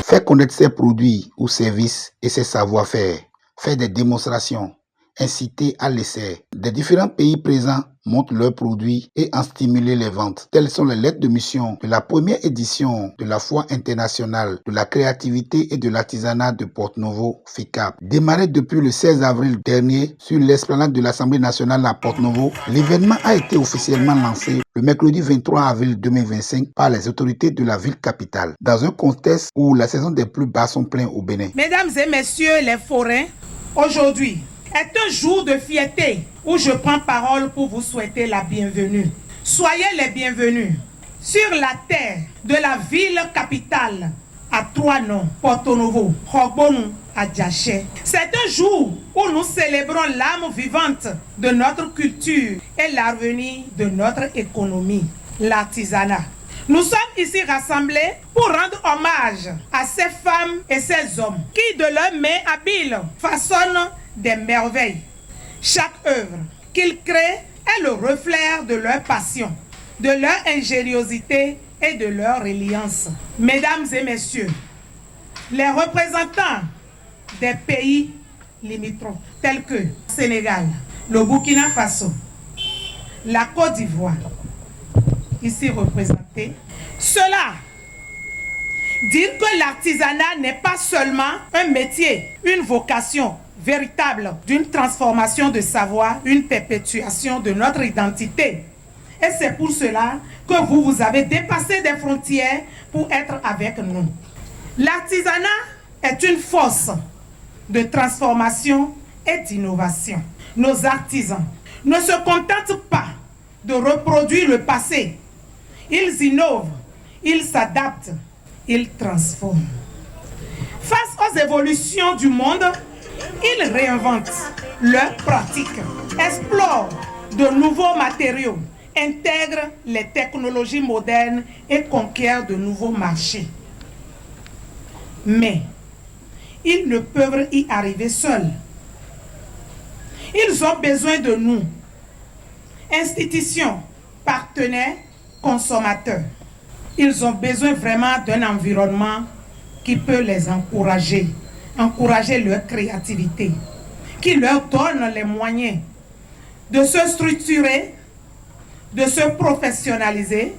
faire connaître ses produits ou services et ses savoir-faire, faire des démonstrations, inciter à l'essai. Des différents pays présents montrent leurs produits et en stimuler les ventes. Telles sont les lettres de mission de la première édition de la Foire internationale de la créativité et de l'artisanat de Porto-Novo, FICAP. Démarré depuis le 16 avril dernier sur l'esplanade de l'Assemblée nationale à Porto-Novo, l'événement a été officiellement lancé le mercredi 23 avril 2025 par les autorités de la ville capitale, dans un contexte où la saison des plus bas sont pleins au Bénin. Mesdames et messieurs les forains, aujourd'hui est un jour de fierté où je prends parole pour vous souhaiter la bienvenue. Soyez les bienvenus sur la terre de la ville capitale à trois noms, Porto-Novo, Rogbonu, Adjaché. C'est un jour où nous célébrons l'âme vivante de notre culture et l'avenir de notre économie, l'artisanat. Nous sommes ici rassemblés pour rendre hommage à ces femmes et ces hommes qui, de leurs mains habiles, façonnent des merveilles. Chaque œuvre qu'ils créent est le reflet de leur passion, de leur ingéniosité et de leur reliance. Mesdames et messieurs, les représentants des pays limitrophes tels que le Sénégal, le Burkina Faso, la Côte d'Ivoire, ici représentés, cela dire que l'artisanat n'est pas seulement un métier, une vocation véritable d'une transformation de savoir, une perpétuation de notre identité. Et c'est pour cela que vous avez dépassé des frontières pour être avec nous. L'artisanat est une force de transformation et d'innovation. Nos artisans ne se contentent pas de reproduire le passé. Ils innovent, ils s'adaptent, ils transforment. Face aux évolutions du monde, ils réinventent leurs pratiques, explorent de nouveaux matériaux, intègrent les technologies modernes et conquièrent de nouveaux marchés. Mais ils ne peuvent y arriver seuls. Ils ont besoin de nous, institutions, partenaires, consommateurs. Ils ont besoin vraiment d'un environnement qui peut les encourager leur créativité, qui leur donne les moyens de se structurer, de se professionnaliser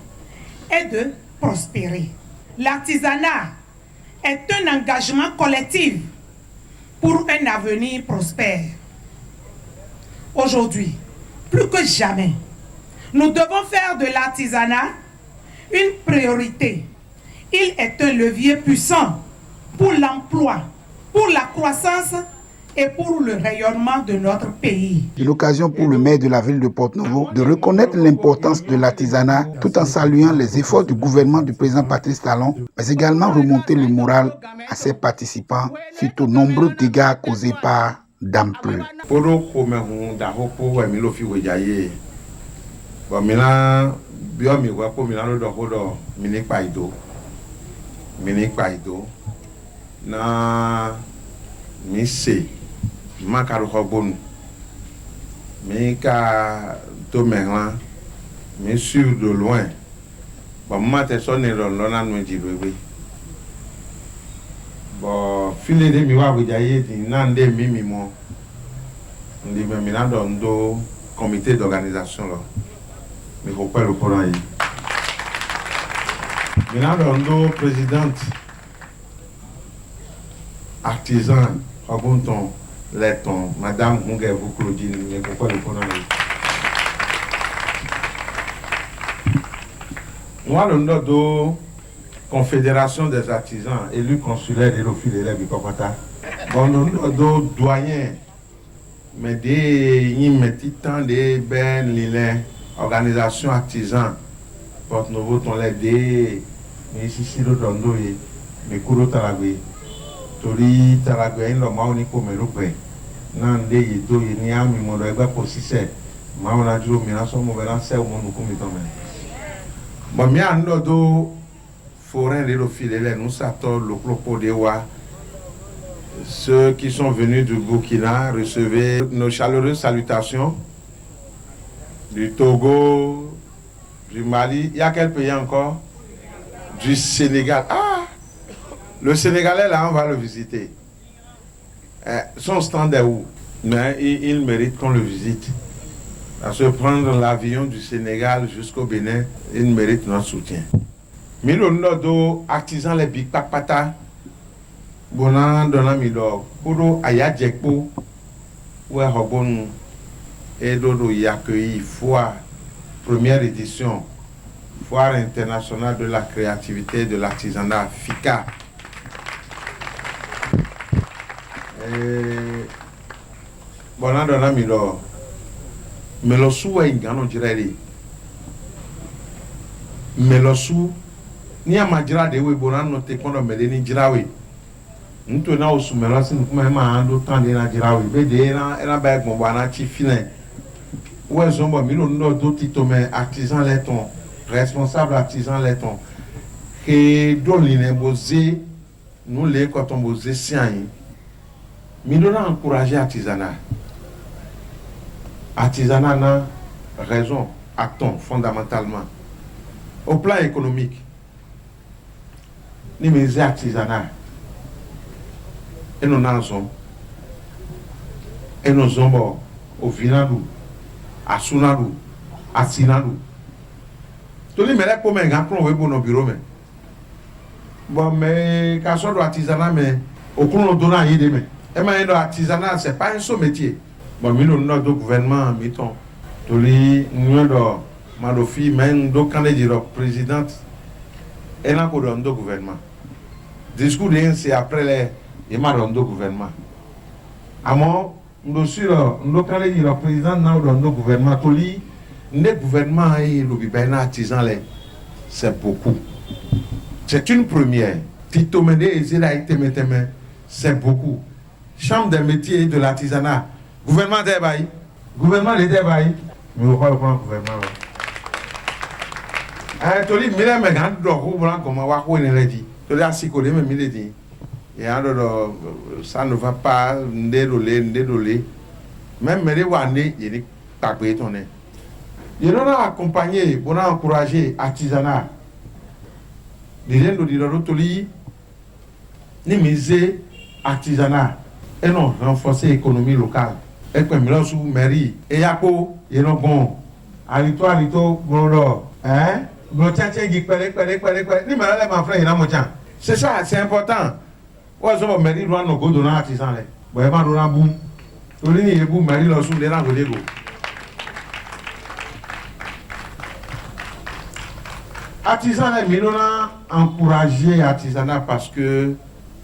et de prospérer. L'artisanat est un engagement collectif pour un avenir prospère. Aujourd'hui, plus que jamais, nous devons faire de l'artisanat une priorité. Il est un levier puissant pour l'emploi, pour la croissance et pour le rayonnement de notre pays. C'est l'occasion pour le maire de la ville de Porto-Novo de reconnaître l'importance de l'artisanat tout en saluant les efforts du gouvernement du président Patrice Talon, mais également remonter le moral à ses participants suite aux nombreux dégâts causés par d'ampleur. Maka Rogbonu, Mika Tomerlan, mais sûr de loin. Bon, moi, t'es sonné dans l'on nous dit oui. Bon, filer de miwa boujaye, n'ande mimi mo. On dit mais maintenant dans le comité d'organisation là. Mais faut pas le prendre. Maintenant dans le présidente artisan Rogbonton. Letton, Madame Mungevu Claudine, mais pourquoi le prenons? Moi, le nom de Confédération des artisans, élus consulaires de l'Office de l'élève du Copata. Bon, le nom de doyen, mais des titans, des ben, les organisations artisans, Porto-Novo, ton lait, des, mais ici, le dondo, mais Kouro Taragui. Tori Taragwe lo maoni comme l'opé nande yito ni ami mo eba posise maona juro mi na so mo bela se o mo ko mi tome bon mi ando do forain de l'ofilele nous s'attend le propos de wa ceux qui sont venus du Burkina recevez nos chaleureuses salutations du Togo, du Mali, il y a quel pays encore? Du Sénégal. Ah, Le Sénégalais, là, on va le visiter. Son stand est où? Mais il mérite qu'on le visite. Parce que prendre l'avion du Sénégal jusqu'au Bénin, il mérite notre soutien. Milo nodo artisan les big papata. Bonan dona milo. Kodo ayadjekpo. Ouais, Robon. Et dodo y accueilli foire. Première édition. Foire internationale de la créativité et de l'artisanat, FICA. Bonan dona milo. Melosu est ingano direli. Melosu ni amajira de we bonan no te kondo meleni jirawe. Nto na osu melosi nkuma ma ando tande na jirawe. Be de na ba gbon bana ti filin. Ouais zombo milo no do titome artisan leton, responsable artisan leton. Que do line boze nous les quand on boze sian. Milo na encourager artisanat. Artisanat n'a raison, actons fondamentalement. Au plan économique, nous sommes artisanat. Et nous sommes et nous sommes au Vinadou, à Sunadou, à Sinadou. Tous les mecs pour me gagner pour nos bureaux. Bon, mais quand on doit artisanat, mais au cours de nos données, et maintenant, l'artisanat, ce n'est pas un seul métier. Bon, nous sommes au gouvernement, mettons. Tous les nous Malofi, même le candidat présidente, et là, nous sommes au gouvernement. Le discours de c'est après les marrons du gouvernement. À moi, nous sommes le candidat président, nous sommes au gouvernement. Tous les gouvernements et le gouvernement artisan, c'est beaucoup. C'est une première. Tito Mende et Zéla c'est beaucoup. Chambre des métiers et de l'artisanat. Gouvernement des bails. Gouvernement des bails. Mais on va prendre le gouvernement. Toli, mais là, mais quand on voit comment on va voir une régie. Toli a sicolé, mais il dit. Et alors, ça ne va pas, désolé. Même les Wandé, il est pas bétonné. Il a accompagné, on a encouragé l'artisanat. Les gens de l'Autolie, ni miser artisanat et non renforcer l'économie locale. Et comme là sous mairie et yako et non bon alito gros hein gros tiens qui pere ni malade ma frère il a mon tiens c'est ça c'est important ouais so mairie doit no go donner artisan là bon pas donner boum to ni e boum mairie là sous les rangs de go artisan là mais on a encouragé artisanat parce que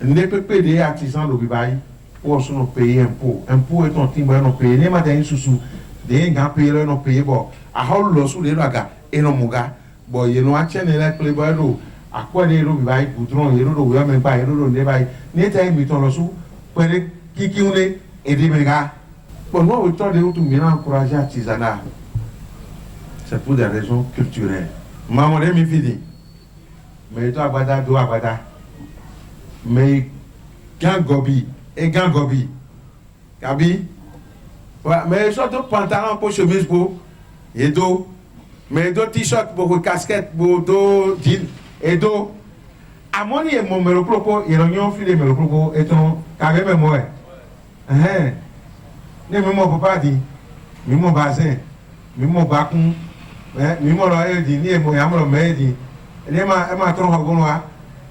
ne peut pas des artisans de Bibaï pour nous payer impôt. Impôt est un timbre non payé. Les matins sous des gars payés non payés bon. À hall le sous les ragas et non muga. Bon, il y a un chien là que les bois d'eau. À quoi les roues Bibaï goudron, les roues de même pas, les roues de Bibaï. N'était miton le sous. Pour les qui on est et des mégas. Bon, moi autant de tout bien encourager artisanat. C'est pour des raisons culturelles. Maman est mi fini. Mais toi abada do abada. Mais Gangobi et Gangobi. Gabi. Ouais, mais surtout pantalon pour chemise pour et dos. Mais dos t-shirt pour casquette pour dos jean et dos. À mon et mon me propos, il a filé me propos et ton carré même moi. Ne me mon papa dit. Mi mon bazin. Mi mon bacon. Mi mon loyer dit ni mon yamlo me dit. Ne ma trop hagonoa.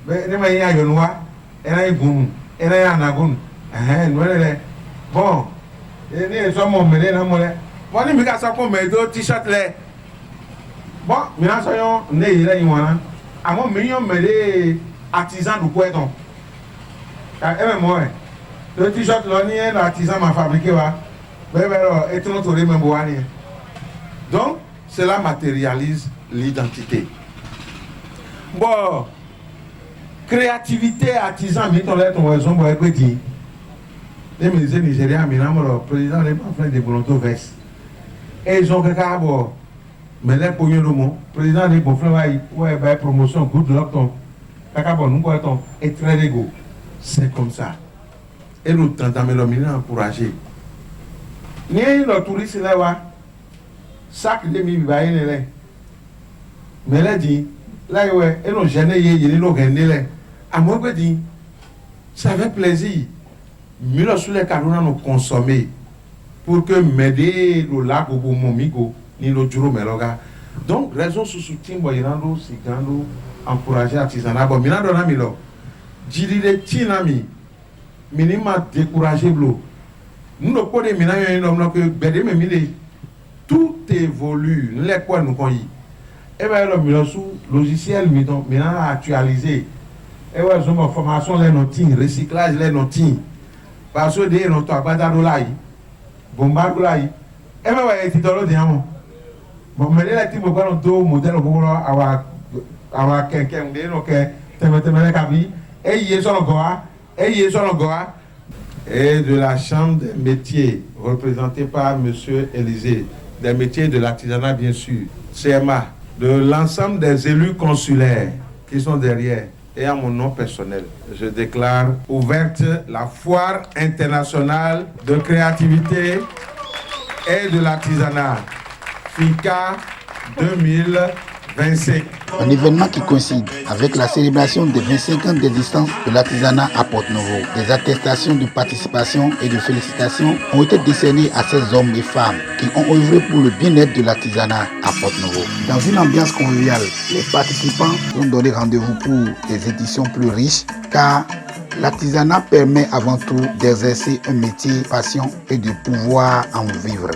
Ne ma ya yonoa. Elle est bonne, elle est anagon. Bon, elle est sur mon mêlé, là, moi. Moi, je me casse comme mes deux t-shirts là. Bon, maintenant, soyons nés là, il y a un mon million mêlé artisan du poiton. Et moi, le t-shirt là, ni l'artisan m'a fabriqué, va. Et tout notre même boani. Donc, cela matérialise l'identité. Bon. Créativité artisan, mais ton lettre, on va s'en voir petit. Les musées nigériens, mais le président n'est pas fait de volonté veste. Et ils ont quelqu'un à bord. Mais les pognons de mon président n'est pas fait ouais, promotion, good luck, ton. Kakabon, nous pouvons être très égaux. C'est comme ça. Et nous tentons de le encourager. Ni le touriste là, sac de mi va y aller. Mais là, dit, là, ouais, et nous gênons, il y a nos gênés là. À moi, je dis, c'est avec plaisir. Milo sous les canons nous consommer pour que m'aider le lac ou momigo ni le juro meloga. Donc raison sous soutien boyando sigando encourager artisanat bon mina dona milo. Jiri de tinami minima décourager blo. Nous ne pouvons mina yo nom que bede me mile tout évolue les quoi nous connait. Et bien le milo sous logiciel mina actualisé. Et ouais je me formation les notings recyclage les notings. Parce que des notes à battre l'oreille, bombarder l'oreille. Et bien, ouais, c'est dans le diamant. Bon, mais les types de bonnes modèles pour avoir quelqu'un de nos et de la chambre des métiers représentée par monsieur Élisée, des métiers de l'artisanat bien sûr, CMA, de l'ensemble des élus consulaires qui sont derrière. Et à mon nom personnel, je déclare ouverte la foire internationale de créativité et de l'artisanat, FICA 2025. Un événement qui coïncide avec la célébration des 25 ans d'existence de l'artisanat à Porte-Novo. Des attestations de participation et de félicitations ont été décernées à ces hommes et femmes qui ont œuvré pour le bien-être de l'artisanat à Porte-Novo. Dans une ambiance conviviale, les participants ont donné rendez-vous pour des éditions plus riches car l'artisanat permet avant tout d'exercer un métier passion et de pouvoir en vivre.